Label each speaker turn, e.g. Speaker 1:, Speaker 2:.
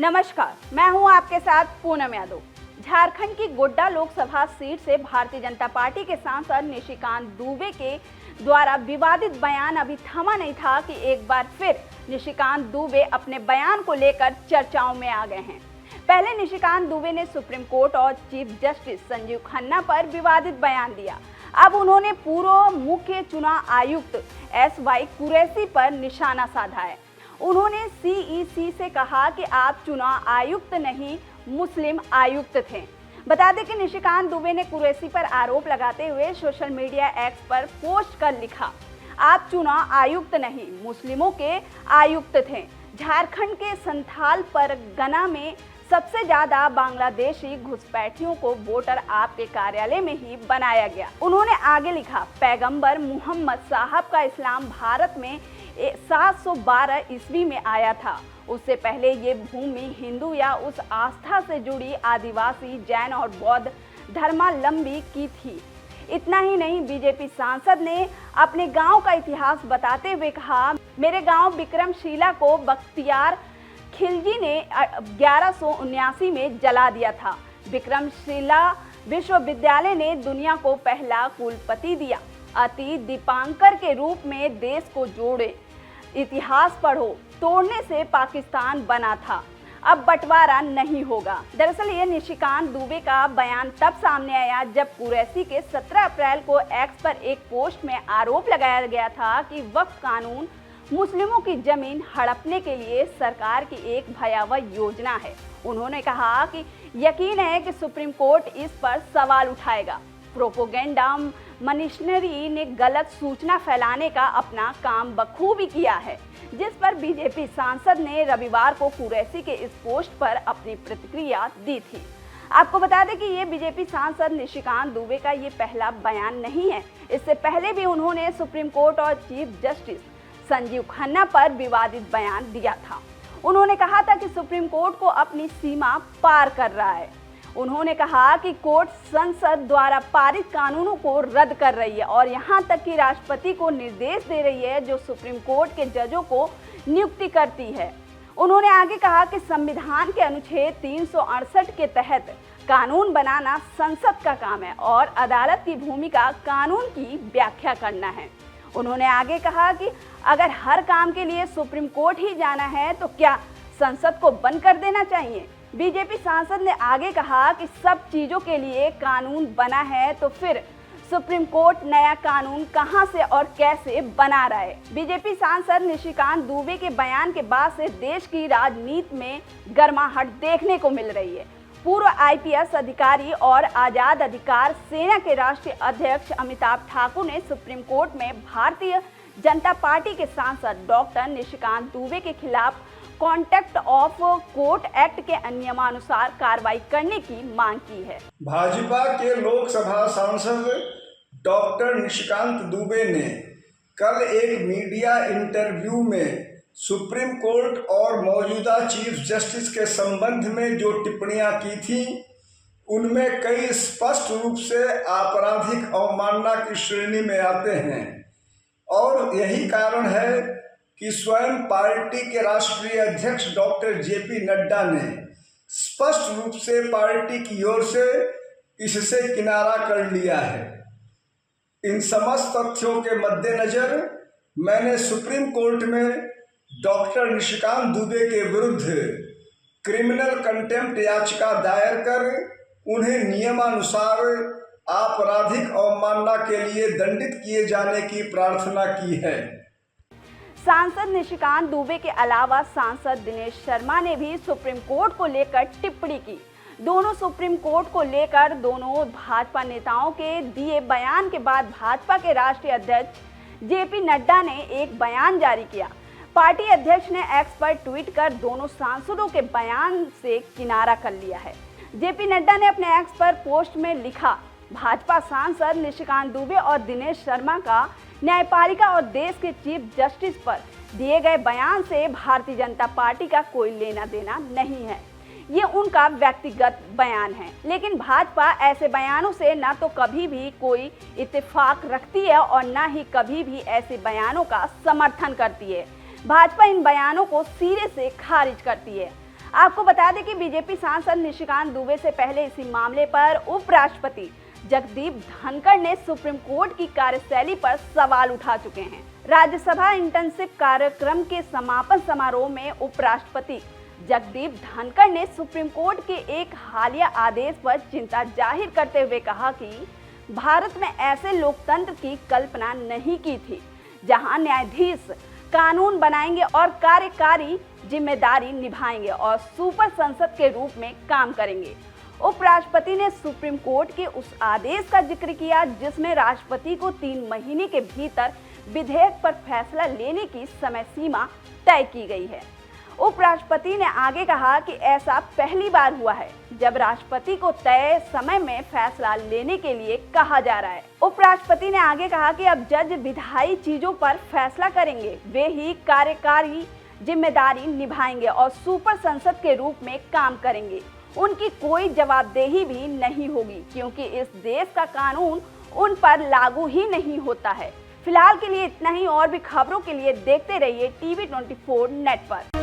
Speaker 1: नमस्कार, मैं हूं आपके साथ पूनम यादव। झारखंड की गोड्डा लोकसभा सीट से भारतीय जनता पार्टी के सांसद निशिकांत दुबे के द्वारा विवादित बयान अभी थमा नहीं था कि एक बार फिर निशिकांत दुबे अपने बयान को लेकर चर्चाओं में आ गए हैं। पहले निशिकांत दुबे ने सुप्रीम कोर्ट और चीफ जस्टिस संजीव खन्ना पर विवादित बयान दिया। अब उन्होंने पूर्व मुख्य चुनाव आयुक्त SY कुरैशी पर निशाना साधा है। उन्होंने CEC से कहा कि आप चुनाव आयुक्त नहीं, मुस्लिम आयुक्त थे। बता दें कि निशिकांत दुबे ने कुरैशी पर आरोप लगाते हुए सोशल मीडिया एक्स पर पोस्ट कर लिखा, आप चुनाव आयुक्त नहीं, मुस्लिमों के आयुक्त थे। झारखंड के संथाल परगना में सबसे ज्यादा बांग्लादेशी घुसपैठियों को वोटर आपके कार्यालय में ही बनाया गया। उन्होंने आगे लिखा, पैगंबर मुहम्मद साहब का इस्लाम भारत में 712 ईस्वी में आया था। उससे पहले ये भूमि हिंदू या उस आस्था से जुड़ी आदिवासी, जैन और बौद्ध धर्मावलंबी की थी। इतना ही नहीं, बीजेपी सांसद ने अपने गांव का इतिहास बताते हुए कहा, मेरे गांव विक्रमशिला को बख्तियार खिलजी ने 1179 में जला दिया था। विक्रमशिला विश्वविद्यालय ने दुनिया को पहला कुलपति दिया। अति दीपांकर के रूप में देश को जोड़े, इतिहास पढ़ो, तोड़ने से पाकिस्तान बना था, अब बंटवारा नहीं होगा। दरअसल ये निशिकांत दुबे का बयान तब सामने आया जब कुरैशी के 17 अप्रैल को एक्स पर एक पोस्ट में आरोप लगाया गया था कि वक्फ कानून मुस्लिमों की जमीन हड़पने के लिए सरकार की एक भयावह योजना है। उन्होंने कहा कि यकीन है कि सुप्रीम कोर्ट इस पर सवाल उठाएगा। प्रोपोगेंडा मशीनरी ने गलत सूचना फैलाने का अपना काम बखूबी किया है, जिस पर बीजेपी सांसद ने रविवार को कुरैशी के इस पोस्ट पर अपनी प्रतिक्रिया दी थी। आपको बता दें कि ये बीजेपी सांसद निशिकांत दुबे का ये पहला बयान नहीं है। इससे पहले भी उन्होंने सुप्रीम कोर्ट और चीफ जस्टिस संजीव खन्ना पर विवादित बयान दिया था। उन्होंने कहा था कि सुप्रीम कोर्ट को अपनी सीमा पार कर रहा है। उन्होंने कहा कि कोर्ट संसद द्वारा पारित कानूनों को रद्द कर रही है और यहां तक कि राष्ट्रपति को निर्देश दे रही है, जो सुप्रीम कोर्ट के जजों को नियुक्ति करती है। उन्होंने आगे कहा कि संविधान के अनुच्छेद 368 के तहत कानून बनाना संसद का काम है और अदालत की भूमिका कानून की व्याख्या करना है। उन्होंने आगे कहा कि अगर हर काम के लिए सुप्रीम कोर्ट ही जाना है तो क्या संसद को बंद कर देना चाहिए। बीजेपी सांसद ने आगे कहा कि सब चीजों के लिए कानून बना है तो फिर सुप्रीम कोर्ट नया कानून कहां से और कैसे बना रहा है। बीजेपी सांसद निशिकांत दुबे के बयान के बाद से देश की राजनीति में गर्माहट देखने को मिल रही है। पूर्व IPS अधिकारी और आजाद अधिकार सेना के राष्ट्रीय अध्यक्ष अमिताभ ठाकुर ने सुप्रीम कोर्ट में भारतीय जनता पार्टी के सांसद डॉक्टर निशिकांत दुबे के खिलाफ कॉन्टेक्ट ऑफ कोर्ट एक्ट के नियमानुसार कार्रवाई करने की मांग की है।
Speaker 2: भाजपा के लोकसभा सांसद डॉक्टर निशिकांत दुबे ने कल एक मीडिया इंटरव्यू में सुप्रीम कोर्ट और मौजूदा चीफ जस्टिस के संबंध में जो टिप्पणियां की थी, उनमें कई स्पष्ट रूप से आपराधिक अवमानना की श्रेणी में आते हैं और यही कारण है कि स्वयं पार्टी के राष्ट्रीय अध्यक्ष डॉक्टर JP नड्डा ने स्पष्ट रूप से पार्टी की ओर से इससे किनारा कर लिया है। इन समस्त तथ्यों के मद्देनजर मैंने सुप्रीम कोर्ट में डॉक्टर निशिकांत दुबे के विरुद्ध क्रिमिनल कंटेम्प्ट याचिका दायर कर उन्हें नियमानुसार आपराधिक अवमानना के लिए दंडित किए जाने की प्रार्थना की है।
Speaker 1: सांसद निशिकांत दुबे के अलावा सांसद दिनेश शर्मा ने भी सुप्रीम कोर्ट को लेकर टिप्पणी की। दोनों सुप्रीम कोर्ट को लेकर दोनों भाजपा नेताओं के दिए बयान के बाद भाजपा के राष्ट्रीय अध्यक्ष JP नड्डा ने एक बयान जारी किया। पार्टी अध्यक्ष ने एक्स पर ट्वीट कर दोनों सांसदों के बयान से किनारा कर लिया है। JP नड्डा ने अपने एक्स पर पोस्ट में लिखा, भाजपा सांसद निशिकांत दुबे और दिनेश शर्मा का न्यायपालिका और देश के चीफ जस्टिस पर दिए गए बयान से भारतीय जनता पार्टी का कोई लेना देना नहीं है। ये उनका व्यक्तिगत बयान है, लेकिन भाजपा ऐसे बयानों से न तो कभी भी कोई इत्तेफाक रखती है और न ही कभी भी ऐसे बयानों का समर्थन करती है। भाजपा इन बयानों को सिरे से खारिज करती है। आपको बता दें कि बीजेपी सांसद निशिकांत दुबे से पहले इसी मामले पर उपराष्ट्रपति जगदीप धनखड़ ने सुप्रीम कोर्ट की कार्यशैली पर सवाल उठा चुके हैं। राज्यसभा इंटर्नशिप कार्यक्रम के समापन समारोह में उपराष्ट्रपति जगदीप धनखड़ ने सुप्रीम कोर्ट के एक हालिया आदेश पर चिंता जाहिर करते हुए कहा कि भारत में ऐसे लोकतंत्र की कल्पना नहीं की थी जहां न्यायाधीश कानून बनाएंगे और कार्यकारी जिम्मेदारी निभाएंगे और सुपर संसद के रूप में काम करेंगे। उपराष्ट्रपति ने सुप्रीम कोर्ट के उस आदेश का जिक्र किया जिसमें राष्ट्रपति को 3 महीने के भीतर विधेयक पर फैसला लेने की समय सीमा तय की गई है। उपराष्ट्रपति ने आगे कहा कि ऐसा पहली बार हुआ है जब राष्ट्रपति को तय समय में फैसला लेने के लिए कहा जा रहा है। उपराष्ट्रपति ने आगे कहा कि अब जज विधायी चीजों पर फैसला करेंगे, वे ही कार्यकारी जिम्मेदारी निभाएंगे और सुपर संसद के रूप में काम करेंगे। उनकी कोई जवाबदेही भी नहीं होगी क्योंकि इस देश का कानून उन पर लागू ही नहीं होता है। फिलहाल के लिए इतना ही। और भी खबरों के लिए देखते रहिए TV24 नेटवर्क।